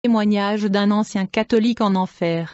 témoignage d'un ancien catholique en enfer.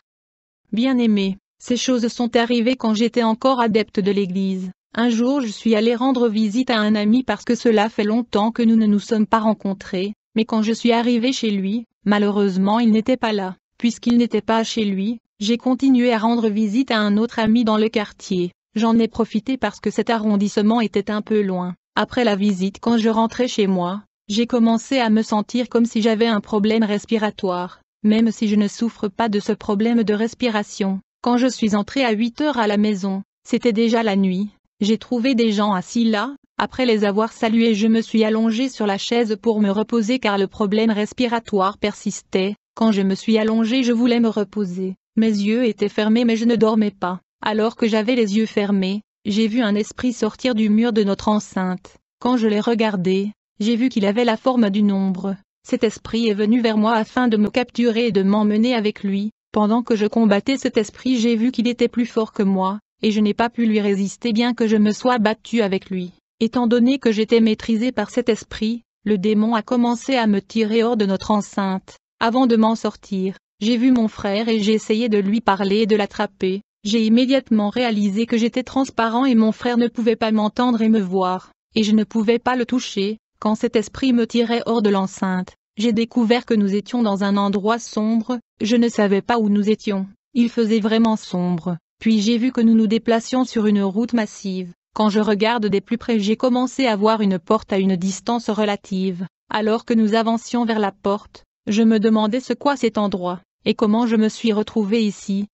Bien-aimé, ces choses sont arrivées quand j'étais encore adepte de l'Église. Un jour je suis allé rendre visite à un ami parce que cela fait longtemps que nous ne nous sommes pas rencontrés, mais quand je suis arrivé chez lui, malheureusement il n'était pas là. Puisqu'il n'était pas chez lui, j'ai continué à rendre visite à un autre ami dans le quartier. J'en ai profité parce que cet arrondissement était un peu loin. Après la visite, quand je rentrais chez moi, j'ai commencé à me sentir comme si j'avais un problème respiratoire, même si je ne souffre pas de ce problème de respiration. Quand je suis entré à 8 heures à la maison, c'était déjà la nuit. J'ai trouvé des gens assis là. Après les avoir salués, je me suis allongé sur la chaise pour me reposer car le problème respiratoire persistait. Quand je me suis allongé, je voulais me reposer. Mes yeux étaient fermés mais je ne dormais pas. Alors que j'avais les yeux fermés, j'ai vu un esprit sortir du mur de notre enceinte. Quand je l'ai regardé, j'ai vu qu'il avait la forme d'une ombre. Cet esprit est venu vers moi afin de me capturer et de m'emmener avec lui. Pendant que je combattais cet esprit, j'ai vu qu'il était plus fort que moi, et je n'ai pas pu lui résister bien que je me sois battu avec lui. Étant donné que j'étais maîtrisé par cet esprit, le démon a commencé à me tirer hors de notre enceinte. Avant de m'en sortir, j'ai vu mon frère et j'ai essayé de lui parler et de l'attraper. J'ai immédiatement réalisé que j'étais transparent et mon frère ne pouvait pas m'entendre et me voir, et je ne pouvais pas le toucher. Quand cet esprit me tirait hors de l'enceinte, j'ai découvert que nous étions dans un endroit sombre, je ne savais pas où nous étions, il faisait vraiment sombre, puis j'ai vu que nous nous déplacions sur une route massive. Quand je regarde de plus près, j'ai commencé à voir une porte à une distance relative. Alors que nous avancions vers la porte, je me demandais ce qu'est cet endroit, et comment je me suis retrouvé ici.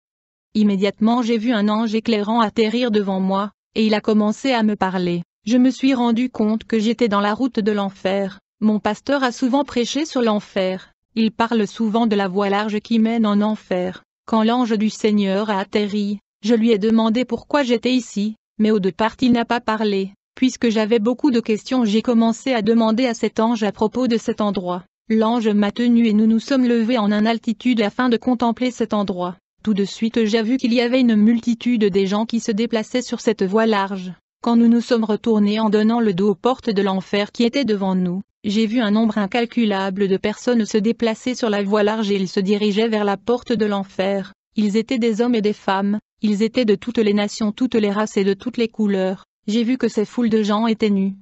Immédiatement j'ai vu un ange éclairant atterrir devant moi, et il a commencé à me parler. Je me suis rendu compte que j'étais dans la route de l'enfer. Mon pasteur a souvent prêché sur l'enfer. Il parle souvent de la voie large qui mène en enfer. Quand l'ange du Seigneur a atterri, je lui ai demandé pourquoi j'étais ici, mais au départ il n'a pas parlé. Puisque j'avais beaucoup de questions, j'ai commencé à demander à cet ange à propos de cet endroit. L'ange m'a tenu et nous nous sommes levés en une altitude afin de contempler cet endroit. Tout de suite j'ai vu qu'il y avait une multitude des gens qui se déplaçaient sur cette voie large. Quand nous nous sommes retournés en donnant le dos aux portes de l'enfer qui étaient devant nous, j'ai vu un nombre incalculable de personnes se déplacer sur la voie large et ils se dirigeaient vers la porte de l'enfer. Ils étaient des hommes et des femmes, ils étaient de toutes les nations, toutes les races et de toutes les couleurs. J'ai vu que ces foules de gens étaient nus.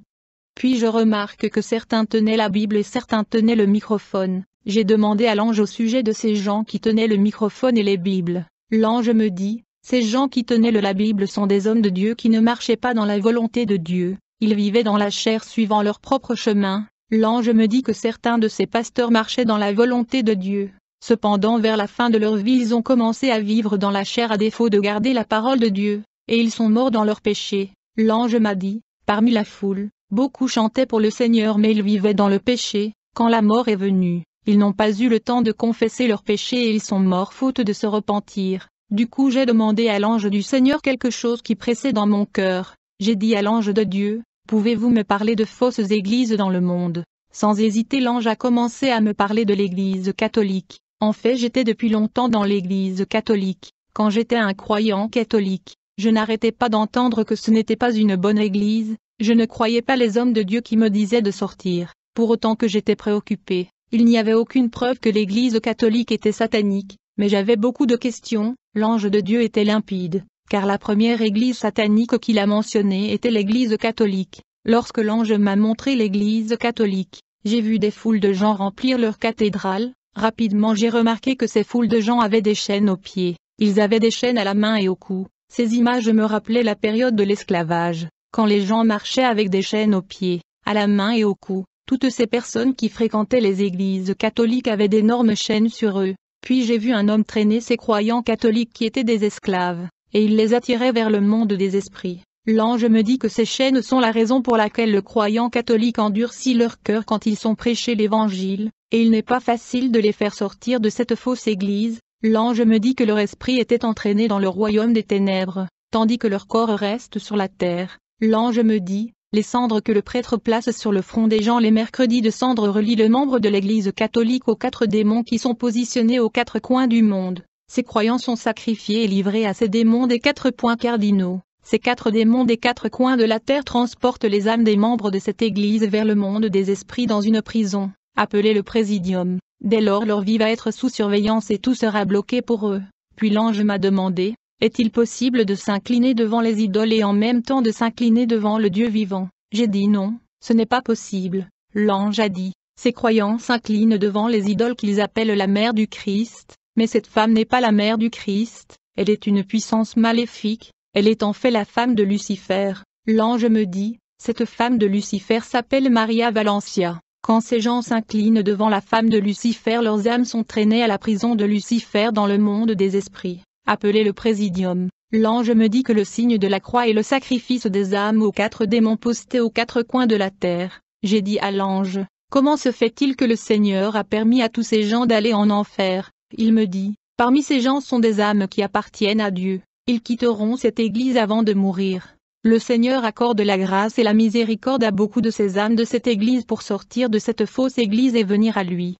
Puis je remarque que certains tenaient la Bible et certains tenaient le microphone. J'ai demandé à l'ange au sujet de ces gens qui tenaient le microphone et les Bibles. L'ange me dit, ces gens qui tenaient la Bible sont des hommes de Dieu qui ne marchaient pas dans la volonté de Dieu. Ils vivaient dans la chair suivant leur propre chemin. L'ange me dit que certains de ces pasteurs marchaient dans la volonté de Dieu. Cependant vers la fin de leur vie ils ont commencé à vivre dans la chair à défaut de garder la parole de Dieu, et ils sont morts dans leurs péchés. L'ange m'a dit, parmi la foule, beaucoup chantaient pour le Seigneur mais ils vivaient dans le péché. Quand la mort est venue, ils n'ont pas eu le temps de confesser leurs péchés et ils sont morts faute de se repentir. Du coup j'ai demandé à l'ange du Seigneur quelque chose qui pressait dans mon cœur. J'ai dit à l'ange de Dieu, pouvez-vous me parler de fausses églises dans le monde? Sans hésiter l'ange a commencé à me parler de l'église catholique. En fait j'étais depuis longtemps dans l'église catholique. Quand j'étais un croyant catholique, je n'arrêtais pas d'entendre que ce n'était pas une bonne église. Je ne croyais pas les hommes de Dieu qui me disaient de sortir. Pour autant que j'étais préoccupé, il n'y avait aucune preuve que l'église catholique était satanique. Mais j'avais beaucoup de questions. L'ange de Dieu était limpide, car la première église satanique qu'il a mentionnée était l'église catholique. Lorsque l'ange m'a montré l'église catholique, j'ai vu des foules de gens remplir leur cathédrale. Rapidement j'ai remarqué que ces foules de gens avaient des chaînes aux pieds, ils avaient des chaînes à la main et au cou. Ces images me rappelaient la période de l'esclavage, quand les gens marchaient avec des chaînes aux pieds, à la main et au cou. Toutes ces personnes qui fréquentaient les églises catholiques avaient d'énormes chaînes sur eux. Puis j'ai vu un homme traîner ces croyants catholiques qui étaient des esclaves, et il les attirait vers le monde des esprits. L'ange me dit que ces chaînes sont la raison pour laquelle le croyant catholique endurcit leur cœur quand ils sont prêchés l'évangile, et il n'est pas facile de les faire sortir de cette fausse église. L'ange me dit que leur esprit était entraîné dans le royaume des ténèbres, tandis que leur corps reste sur la terre. L'ange me dit, les cendres que le prêtre place sur le front des gens les mercredis de cendres relient le membre de l'église catholique aux 4 démons qui sont positionnés aux 4 coins du monde. Ces croyants sont sacrifiés et livrés à ces démons des 4 points cardinaux. Ces 4 démons des 4 coins de la terre transportent les âmes des membres de cette église vers le monde des esprits dans une prison, appelée le Présidium. Dès lors leur vie va être sous surveillance et tout sera bloqué pour eux. Puis l'ange m'a demandé, est-il possible de s'incliner devant les idoles et en même temps de s'incliner devant le Dieu vivant? J'ai dit non, ce n'est pas possible. L'ange a dit, ces croyants s'inclinent devant les idoles qu'ils appellent la mère du Christ, mais cette femme n'est pas la mère du Christ, elle est une puissance maléfique, elle est en fait la femme de Lucifer. L'ange me dit, cette femme de Lucifer s'appelle Maria Valencia. Quand ces gens s'inclinent devant la femme de Lucifer, leurs âmes sont traînées à la prison de Lucifer dans le monde des esprits, appelé le Présidium. L'ange me dit que le signe de la croix est le sacrifice des âmes aux 4 démons postés aux 4 coins de la terre. J'ai dit à l'ange, comment se fait-il que le Seigneur a permis à tous ces gens d'aller en enfer? Il me dit, parmi ces gens sont des âmes qui appartiennent à Dieu. Ils quitteront cette église avant de mourir. Le Seigneur accorde la grâce et la miséricorde à beaucoup de ces âmes de cette église pour sortir de cette fausse église et venir à lui.